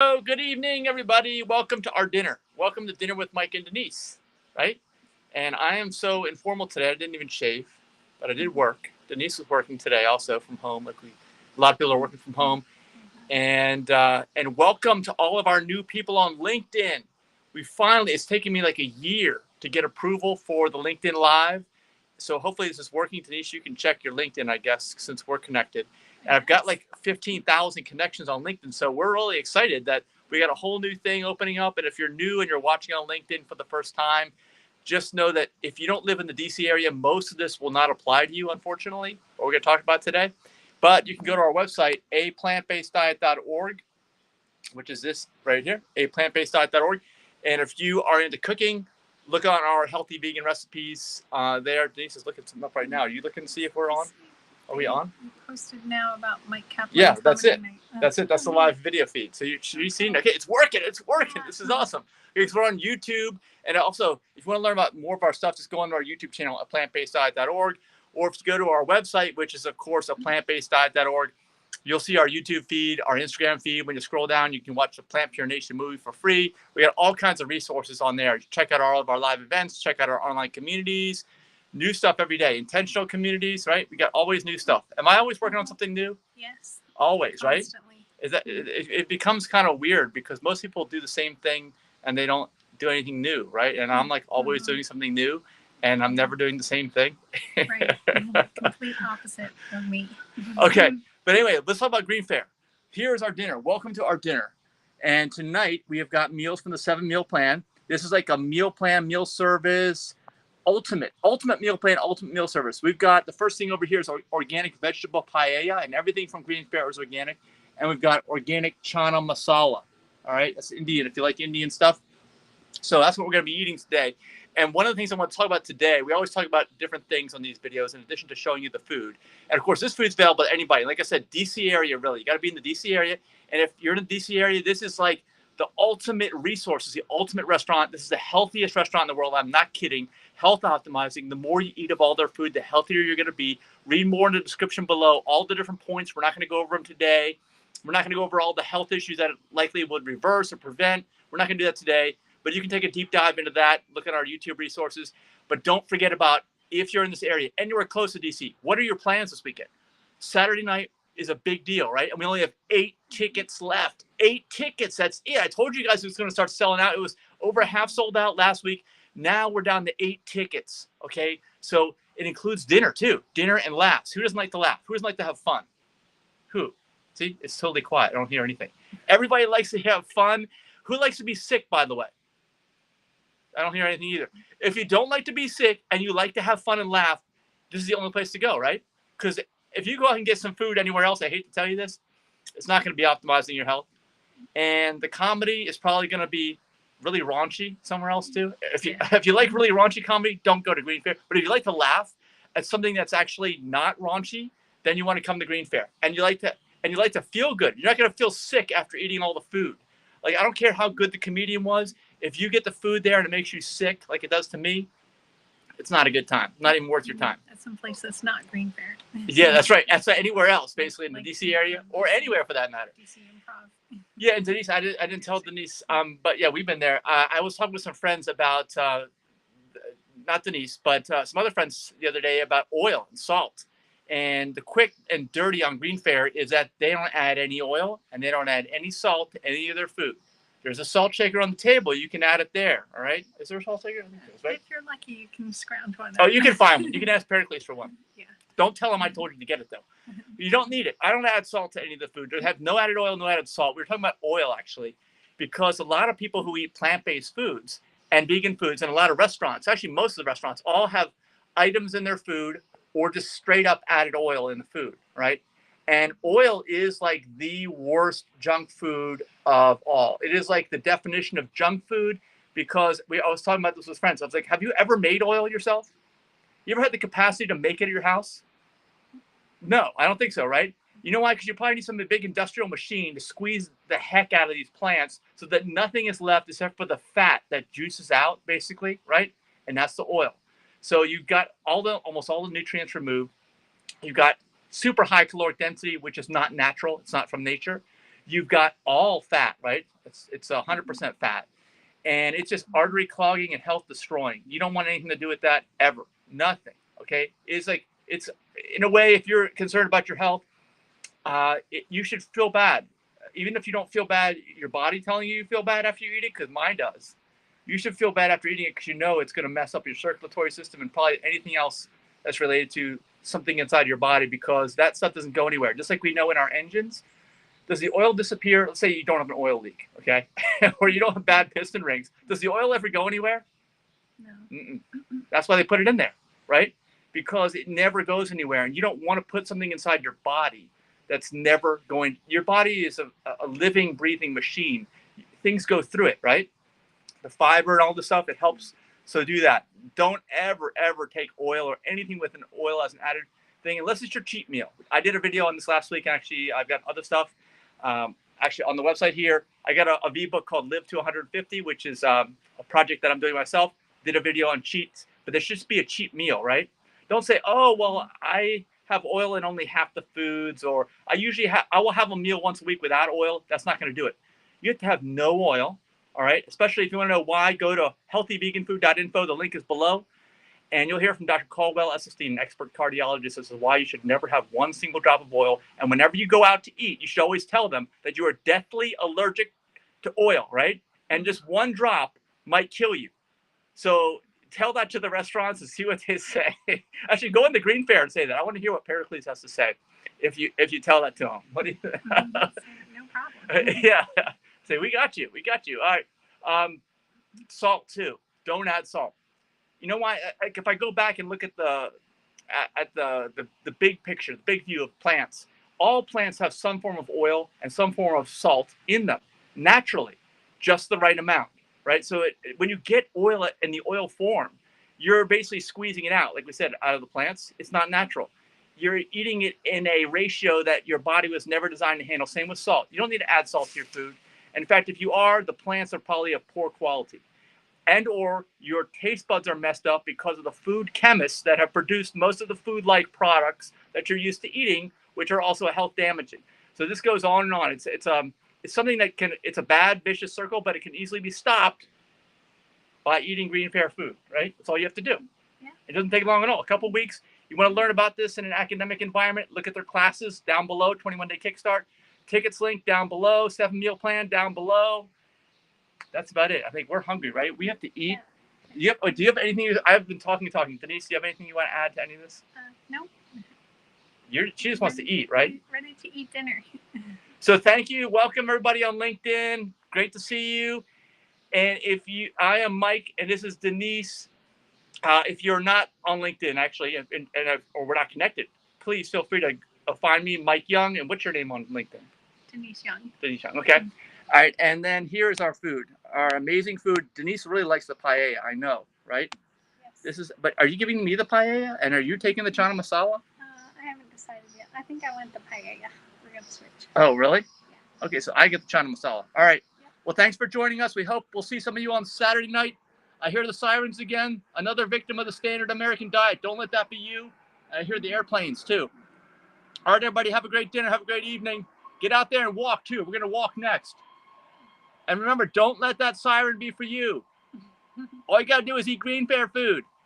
Hello, good evening, everybody. Welcome to our dinner. Welcome to Dinner with Mike and Denise, right? And I am so informal today. I didn't even shave, but I did work. Denise was working today also from home. A lot of people are working from home. And welcome to all of our new people on LinkedIn. It's taken me like a year to get approval for the LinkedIn Live. So hopefully this is working. Denise, you can check your LinkedIn, I guess, since we're connected. And I've got like 15,000 connections on LinkedIn. So we're really excited that we got a whole new thing opening up. And if you're new and you're watching on LinkedIn for the first time, just know that if you don't live in the DC area, most of this will not apply to you, unfortunately, what we're going to talk about today. But you can go to our website, aPlantBasedDiet.org, which is this right here, aPlantBasedDiet.org. And if you are into cooking, look on our healthy vegan recipes there. Denise is looking some up right now. Are you looking to see if we're on? Are we on? You posted now about Mike Kaplan. Yeah, that's it. That's it. That's the live video feed. So you've seen, okay, it's working. It's working. This is awesome. We're on YouTube. And also, if you want to learn about more of our stuff, just go on to our YouTube channel at aPlantBasedDiet.org. Or if you go to our website, which is, of course, aPlantBasedDiet.org, you'll see our YouTube feed, our Instagram feed. When you scroll down, you can watch the Plant Pure Nation movie for free. We got all kinds of resources on there. Check out all of our live events. Check out our online communities. New stuff every day. Intentional communities, right? We got always new stuff. Am I always working on something new? Yes. Always, Constantly. Right? Is that it becomes kind of weird because most people do the same thing and they don't do anything new, right? And I'm like always doing something new and I'm never doing the same thing. Right. Complete opposite of me. Okay. But anyway, let's talk about GreenFare. Here's our dinner. Welcome to our dinner. And tonight we have got meals from the 7-meal plan. This is like a meal plan, meal service, ultimate meal plan, ultimate meal service. We've got the first thing over here is organic vegetable paella, and everything from GreenFare is organic. And we've got organic chana masala. All right, that's Indian if you like Indian stuff. So that's what we're going to be eating today. And one of the things I want to talk about today, we always talk about different things on these videos in addition to showing you the food. And of course, this food's available to anybody. Like I said, DC area, really. You got to be in the DC area. And if you're in the DC area, this is like the ultimate resources, the ultimate restaurant. This is the healthiest restaurant in the world. I'm not kidding. Health optimizing. The more you eat of all their food, the healthier you're going to be. Read more in the description below. All the different points. We're not going to go over them today. We're not going to go over all the health issues that it likely would reverse or prevent. We're not going to do that today. But you can take a deep dive into that. Look at our YouTube resources. But don't forget about if you're in this area, anywhere close to DC, what are your plans this weekend? Saturday night is a big deal, right? And we only have 8 tickets left. 8 tickets. That's it. I told you guys it was going to start selling out. It was over half sold out last week. Now we're down to 8 tickets. Okay. So it includes dinner too. Dinner and laughs. Who doesn't like to laugh? Who doesn't like to have fun? Who? See, it's totally quiet. I don't hear anything. Everybody likes to have fun. Who likes to be sick, by the way? I don't hear anything either. If you don't like to be sick and you like to have fun and laugh, this is the only place to go, right? Because if you go out and get some food anywhere else, I hate to tell you this, it's not going to be optimizing your health. And the comedy is probably going to be really raunchy somewhere else too. If you like really raunchy comedy, don't go to GreenFare. But if you like to laugh at something that's actually not raunchy, then you want to come to GreenFare. And you like to feel good. You're not going to feel sick after eating all the food. Like, I don't care how good the comedian was. If you get the food there and it makes you sick, like it does to me, it's not a good time. Not even worth your time. That's someplace that's not GreenFare. Yeah, that's right. That's anywhere else, basically in the DC area or anywhere for that matter. DC Improv. Yeah, and Denise, I didn't tell Denise, but yeah, we've been there. I was talking with some friends about, not Denise, but some other friends the other day about oil and salt. And the quick and dirty on GreenFare is that they don't add any oil and they don't add any salt to any of their food. There's a salt shaker on the table. You can add it there. All right. Is there a salt shaker? Right? If you're lucky, you can scrounge one. Oh, you can find one. You can ask Pericles for one. Yeah. Don't tell him I told you to get it, though. You don't need it. I don't add salt to any of the food. They have no added oil, no added salt. We were talking about oil, actually, because a lot of people who eat plant-based foods and vegan foods and a lot of restaurants, actually most of the restaurants, all have items in their food or just straight up added oil in the food, right? And oil is like the worst junk food of all. It is like the definition of junk food because I was talking about this with friends. I was like, have you ever made oil yourself? You ever had the capacity to make it at your house? No, I don't think so, right? You know why? Because you probably need some big industrial machine to squeeze the heck out of these plants so that nothing is left except for the fat that juices out, basically, right? And that's the oil. So you've got almost all the nutrients removed. You've got super high caloric density, which is not natural. It's not from nature. you've got all fat, right? It's 100% fat, and it's just artery clogging and health destroying. You don't want anything to do with that ever. Nothing. Okay, it's like it's in a way, if you're concerned about your health, you should feel bad, even if you don't feel bad. Your body telling you feel bad after you eat it, because mine does. You should feel bad after eating it because you know it's going to mess up your circulatory system and probably anything else that's related to something inside your body, because that stuff doesn't go anywhere. Just like we know in our engines, does the oil disappear? Let's say you don't have an oil leak, okay? Or you don't have bad piston rings. Does the oil ever go anywhere? No. Mm-mm. That's why they put it in there, right? Because it never goes anywhere. And you don't want to put something inside your body that's never going. Your body is a living, breathing machine. Things go through it, right? The fiber and all the stuff, it helps. So do that. Don't ever, ever take oil or anything with an oil as an added thing, unless it's your cheat meal. I did a video on this last week, and actually I've got other stuff. Actually on the website here, I got a V-book called Live to 150, which is a project that I'm doing myself. Did a video on cheats, but there should just be a cheat meal, right? Don't say, oh, well, I have oil in only half the foods, or I will have a meal once a week without oil. That's not going to do it. You have to have no oil. All right. Especially if you want to know why, go to healthyveganfood.info. The link is below. And you'll hear from Dr. Caldwell Esselstyn, an expert cardiologist, as to why you should never have one single drop of oil. And whenever you go out to eat, you should always tell them that you are deathly allergic to oil, right? And just one drop might kill you. So tell that to the restaurants and see what they say. Actually, go in the GreenFare and say that. I want to hear what Pericles has to say if you tell that to him. What do you think? No problem. Yeah. Say, we got you. We got you. All right. Salt, too. Don't add salt. You know why? If I go back and look at the big picture, the big view of plants, all plants have some form of oil and some form of salt in them naturally, just the right amount, right? So when you get oil in the oil form, you're basically squeezing it out, like we said, out of the plants. It's not natural. You're eating it in a ratio that your body was never designed to handle. Same with salt. You don't need to add salt to your food. In fact, if you are, the plants are probably of poor quality. And or your taste buds are messed up because of the food chemists that have produced most of the food-like products that you're used to eating, which are also health damaging. So this goes on and on. It's something that it's a bad, vicious circle, but it can easily be stopped by eating GreenFare food, right? That's all you have to do. Yeah. It doesn't take long at all. A couple weeks. You want to learn about this in an academic environment, look at their classes down below, 21-day kickstart. Tickets link down below, 7-meal plan down below. That's about it. I think we're hungry, right? We have to eat. Yeah. Do you have anything? I've been talking. Denise, do you have anything you want to add to any of this? No. She just wants to eat, right? Ready to eat dinner. So thank you. Welcome everybody on LinkedIn. Great to see you. And I am Mike, and this is Denise. If you're not on LinkedIn, actually, or we're not connected, please feel free to find me, Mike Young. And what's your name on LinkedIn? Denise Young. Denise Young. Okay. All right. And then here's our food, our amazing food. Denise really likes the paella. I know, right? Yes. But are you giving me the paella, and are you taking the chana masala? I haven't decided yet. I think I want the paella. We're gonna switch. Oh, really? Yeah. Okay, so I get the chana masala. All right. Yeah. Well, thanks for joining us. We hope we'll see some of you on Saturday night. I hear the sirens again. Another victim of the standard American diet. Don't let that be you. I hear the airplanes too. All right, everybody, have a great dinner. Have a great evening. Get out there and walk too. We're gonna walk next. And remember, don't let that siren be for you. All you gotta do is eat GreenFare food.